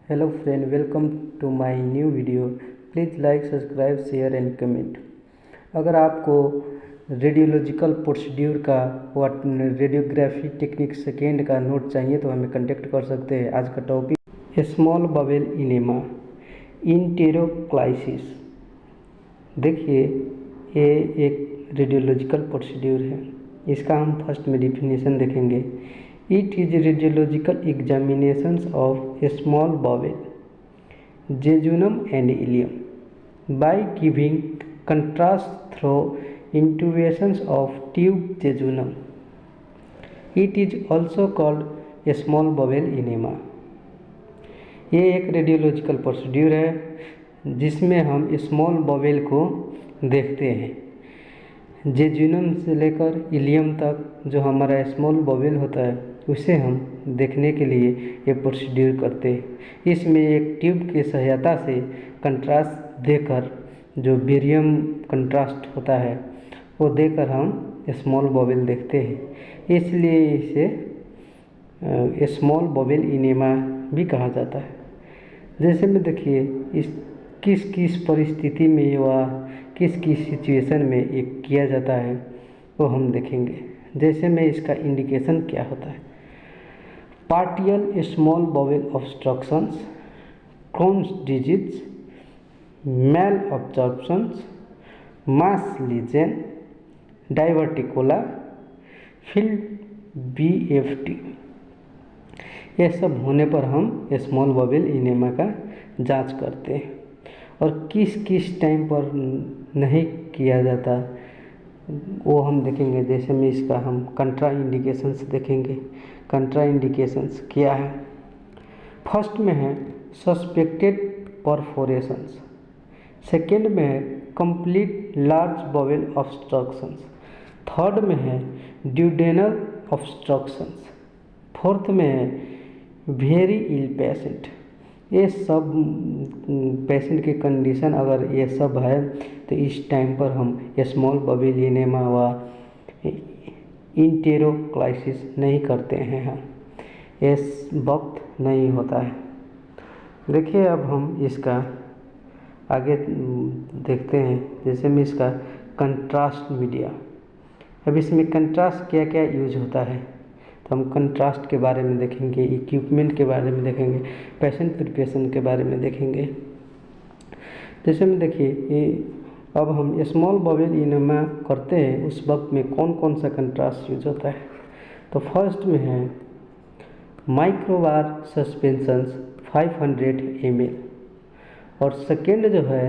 Hello friend, welcome to my new video. Please like, subscribe, share and comment. अगर आपको radiological procedure का radiography technique second का note चाहिए तो हमें कांटेक्ट कर सकते हैं। आज का टॉपिक स्मॉल बवेल इनेमा इंटेरोक्लाइसिस। देखिए, ये एक रेडियोलॉजिकल प्रोसीड्यूर है। इसका हम फर्स्ट में डिफिनेशन देखेंगे। It is radiological examinations of a small bowel, jejunum and ileum, by giving contrast through intubations of tube jejunum. It is also called a small bowel enema. ये एक radiological procedure है जिसमें हम small बवेल को देखते हैं। Jejunum से लेकर इलियम तक जो हमारा स्मॉल बवेल होता है उसे हम देखने के लिए ये प्रोसीड्यूर करते हैं। इसमें एक ट्यूब की सहायता से कंट्रास्ट देकर जो बेरियम कंट्रास्ट होता है वो देकर हम स्मॉल बवेल देखते हैं, इसलिए इसे स्मॉल बवेल इनेमा भी कहा जाता है। जैसे में देखिए, इस किस परिस्थिति में या किस सिचुएशन में ये किया जाता है वो हम देखेंगे। जैसे में इसका इंडिकेशन क्या होता है। Partial small bowel obstructions, Crohn's disease, malabsorptions, mass lesion, diverticula, failed BFT, ये सब होने पर हम स्मॉल बवेल इनेमा का जांच करते हैं। और किस टाइम पर नहीं किया जाता वो हम देखेंगे। जैसे में इसका हम कंट्रा इंडिकेशंस देखेंगे। कंट्रा इंडिकेशंस क्या है। फर्स्ट में है सस्पेक्टेड परफोरेशंस, सेकेंड में है कंप्लीट लार्ज बवेल ऑब्स्ट्रक्शंस, थर्ड में है ड्यूडेनल ऑब्स्ट्रक्शंस, फोर्थ में है वेरी इल पेशेंट। ये सब पेशेंट की कंडीशन अगर ये सब है तो इस टाइम पर हम स्मॉल बवेल इनेमा व इंटेरोक्लाइसिस नहीं करते हैं। हम इस वक्त नहीं होता है। देखिए, अब हम इसका आगे देखते हैं। जैसे में इसका कंट्रास्ट मीडिया। अब इसमें कंट्रास्ट क्या क्या यूज होता है तो हम कंट्रास्ट के बारे में देखेंगे, इक्विपमेंट के बारे में देखेंगे, पेशेंट प्रिपरेशन के बारे में देखेंगे। जैसे में देखिए, ये अब हम स्मॉल बवेल इनेमा करते हैं उस वक्त में कौन कौन सा कंट्रास्ट यूज होता है। तो फर्स्ट में है माइक्रोबार सस्पेंशंस 500 ml, और सेकेंड जो है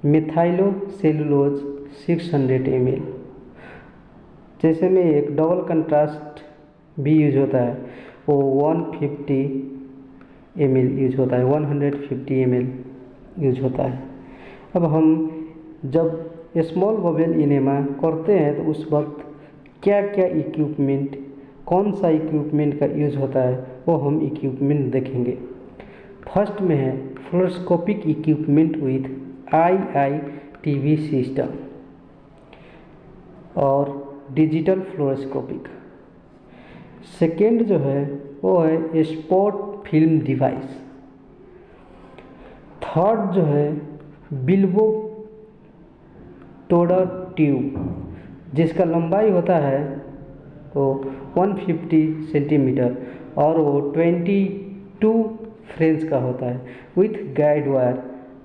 मिथाइलोसेलुलोज 600 ml। जैसे में एक डबल कंट्रास्ट भी यूज होता है, वो 150 ml यूज होता है, 150 ml यूज होता है। अब हम जब स्मॉल बवेल इनेमा करते हैं तो उस वक्त क्या क्या इक्विपमेंट, कौन सा इक्विपमेंट का यूज होता है वो हम इक्विपमेंट देखेंगे। फर्स्ट में है fluoroscopic equipment with IITV system और डिजिटल फ्लोरोस्कोपिक। सेकेंड जो है वो है स्पॉट फिल्म डिवाइस। थर्ड जो है बिल्बो टोडर ट्यूब, जिसका लंबाई होता है तो 150 सेंटीमीटर और वो 22 फ्रेंच का होता है, with guide wire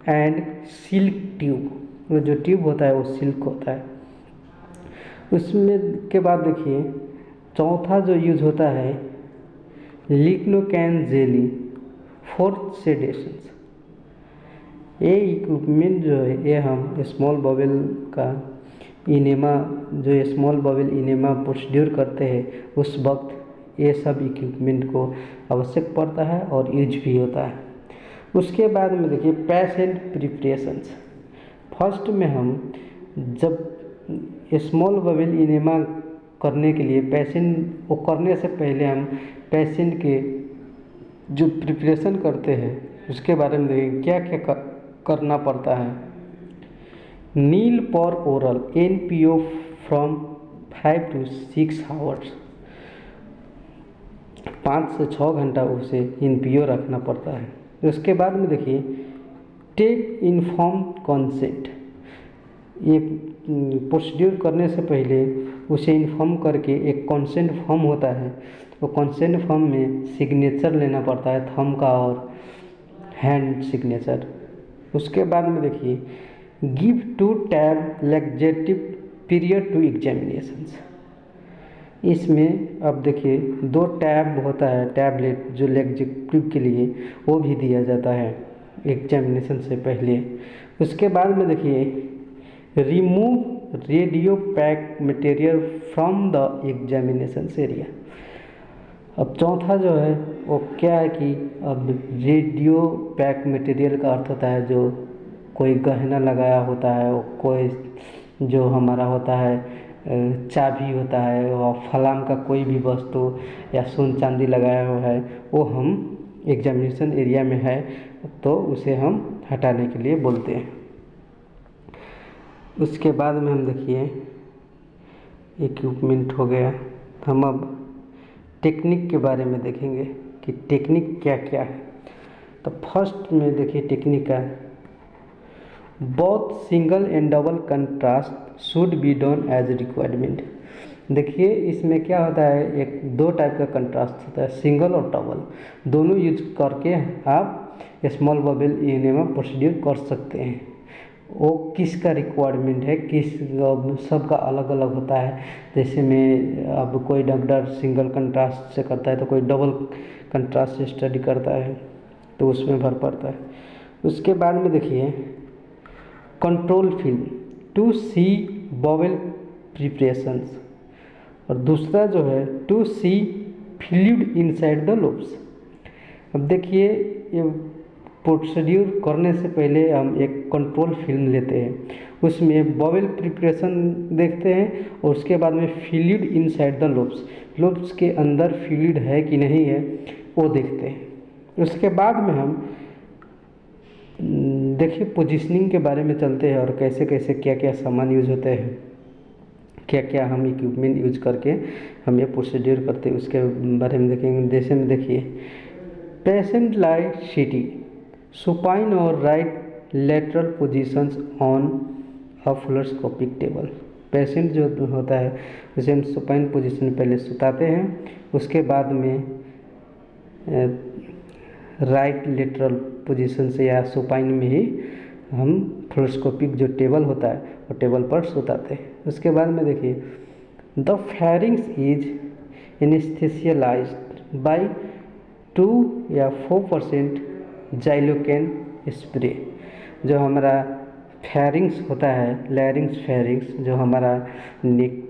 and silk tube. वो जो ट्यूब होता है वो सिल्क होता है। उसमें के बाद देखिए, चौथा जो यूज होता है लिग्नोकैन जेली फॉर सेडेशंस। ये इक्विपमेंट जो है ये हम स्मॉल बवेल का इनेमा, जो स्मॉल बवेल इनेमा प्रोसीड्यूर करते हैं उस वक्त ये सब इक्विपमेंट को आवश्यक पड़ता है और यूज भी होता है। उसके बाद में देखिए पेशेंट प्रिपरेशंस। फर्स्ट में हम जब स्मॉल बवेल इनेमा करने के लिए पेशेंट को करने से पहले हम पेशेंट के जो प्रिपरेशन करते हैं उसके बारे में देखेंगे क्या क्या करना पड़ता है। नील पर oral NPO from 5 to 6 hours। 5 से 6 घंटा उसे इन पियो रखना पड़ता है। उसके बाद में देखिए टेक इन्फॉर्म कंसेंट, ये प्रोसीड्यूर करने से पहले उसे इन्फॉर्म करके एक कंसेंट फॉर्म होता है, वो कंसेंट फॉर्म में सिग्नेचर लेना पड़ता है, थंब का और हैंड सिग्नेचर। उसके बाद में देखिए give two tab laxative period to examinations, इसमें अब देखिए 2 टैब होता है, टैबलेट जो लेक्जेटिव के लिए वो भी दिया जाता है एग्जामिनेशन से पहले। उसके बाद में देखिए remove radio pack material from the examination area. अब चौथा जो है वो क्या है कि अब रेडियो पैक मटेरियल का अर्थ होता है जो कोई गहना लगाया होता है, कोई जो हमारा होता है चाबी होता है और फलाम का कोई भी वस्तु या सोन चांदी लगाया हुआ है, वो हम एग्जामिनेशन एरिया में है तो उसे हम हटाने के लिए बोलते हैं। उसके बाद में हम देखिए इक्विपमेंट हो गया, हम अब टेक्निक के बारे में देखेंगे कि टेक्निक क्या क्या है। तो फर्स्ट में देखिए टेक्निक का both single and double contrast should be done as requirement. देखिए इसमें क्या होता है, एक 2 टाइप का कंट्रास्ट होता है, सिंगल और डबल, दोनों यूज करके आप स्मॉल बबल इनेमा प्रोसीड्यूर कर सकते हैं। वो किसका रिक्वायरमेंट है, किस सबका अलग अलग होता है। जैसे में अब कोई डॉक्टर सिंगल कंट्रास्ट से करता है तो कोई डबल कंट्रास्ट से स्टडी करता है, तो उसमें भर पड़ता है। उसके बाद में देखिए control film to see bowel preparations, और दूसरा जो है to see fluid inside the loops. अब देखिए ये प्रोसीड्यूर करने से पहले हम एक कंट्रोल फिल्म लेते हैं, उसमें बॉवेल प्रिपरेशन देखते हैं और उसके बाद में fluid inside the lobes, lobes के अंदर फ्लूइड है कि नहीं है वो देखते हैं। उसके बाद में हम देखिए पोजीशनिंग के बारे में चलते हैं और कैसे कैसे क्या क्या सामान यूज होते हैं, क्या क्या हम इक्विपमेंट यूज करके हम ये प्रोसीड्यूर करते हैं, उसके बारे में देखेंगे। जैसे में देखिए पेशेंट लाई सिटी सुपाइन और right lateral positions on a fluoroscopic table. Patient जो होता है उसे हम सुपाइन पोजीशन में पहले सुताते हैं, उसके बाद में राइट लेटरल पोजीशन से या सुपाइन में ही हम फ्लोरोस्कोपिक जो टेबल होता है वो टेबल पर सुताते हैं। उसके बाद में देखिए द फेरिंग्स इज एनेस्थेसियलाइज्ड बाय 2 या 4% जाइलोकेन स्प्रे। जो हमारा फेरिंग्स होता है, लैरिंग्स फेरिंग्स, जो हमारा नेक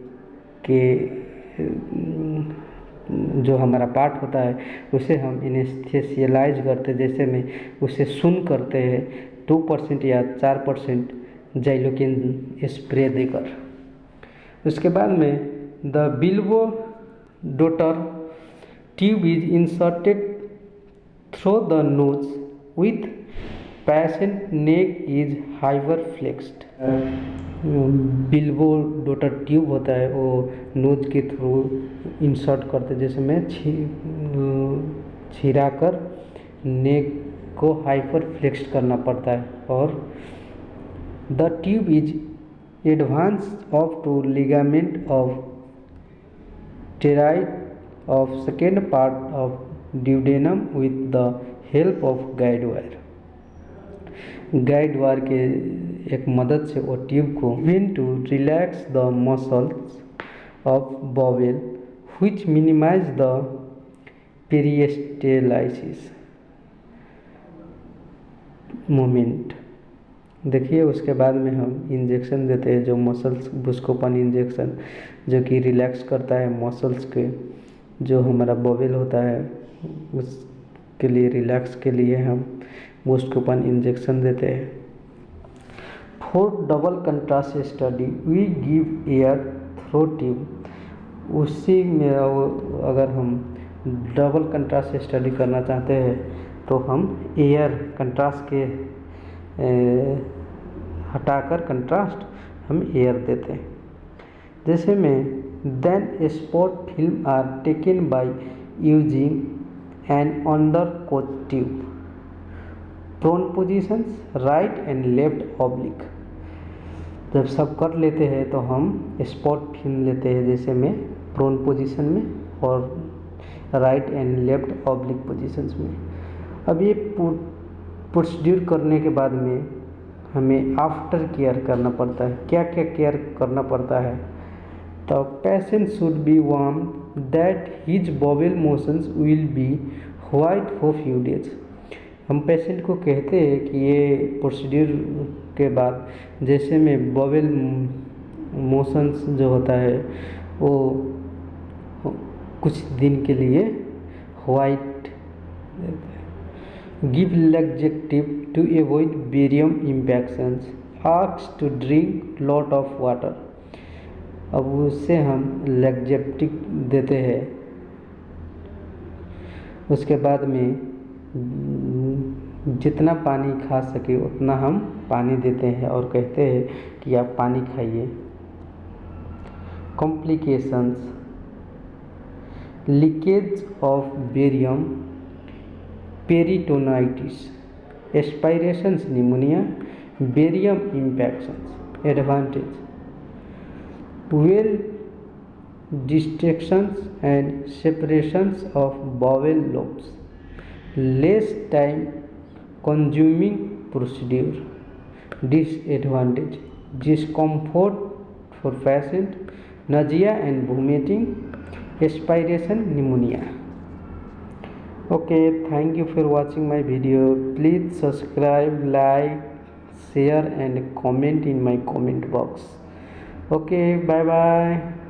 के जो हमारा पार्ट होता है उसे हम एनेस्थेसियलाइज करते, जैसे में उसे सुन करते हैं 2% या 4% जाइलोकेन स्प्रे देकर। उसके बाद में the Bilbao Dotter tube is inserted through the nose with patient neck is hyperflexed. Bilbao Dotter tube होता है वो नोज के थ्रू इंसर्ट करते, जैसे में छिरा कर नेक को हाइपर फ्लेक्स्ड करना पड़ता है। और the tube is advance of to ligament of Treitz of second part of duodenum with the help of guide wire. Guide wire के एक मदद से वो ट्यूब को to relax the muscles of bowel which minimise the peristalsis moment. देखिए उसके बाद में हम इंजेक्शन देते हैं जो मसल्स बुस्कोपन इंजेक्शन, जो कि रिलैक्स करता है मसल्स के, जो हमारा बॉवेल होता है उसके लिए रिलैक्स के लिए हम बुस्कोपन इंजेक्शन देते हैं। For double contrast study we give air through tube. उसी में अगर हम डबल कंट्रास्ट स्टडी करना चाहते हैं तो हम एयर कंट्रास्ट के हटाकर कंट्रास्ट हम एयर देते हैं। जैसे में then spot film are taken by using an undercoat tube. Prone positions, right and left oblique. जब सब कर लेते हैं तो हम स्पॉट फिल्म लेते हैं, जैसे में प्रोन पोजीशन में और right and left oblique positions में। अब ये प्रोसीड्यूर करने के बाद में हमें आफ्टर केयर करना पड़ता है। क्या क्या केयर करना पड़ता है? तो patient should be warned that his bowel motions will be white for few days. हम पेशेंट को कहते हैं कि ये प्रोसीड्यूर के बाद जैसे में बॉवेल मोशंस जो होता है वो कुछ दिन के लिए white give laxative to avoid barium infections, ask to drink lot of water. अब उससे हम लैक्सेटिव देते हैं। उसके बाद में जितना पानी खा सके उतना हम पानी देते हैं और कहते हैं कि आप पानी खाइए। Complications, leakage of barium, peritonitis, aspirations pneumonia, barium infections. Advantage, well distractions and separations of bowel loops, less time consuming procedure. Disadvantage, discomfort for patient, nausea and vomiting, aspiration pneumonia. Okay, thank you for watching my video. Please subscribe, like, share and comment in my comment box. Okay, bye bye.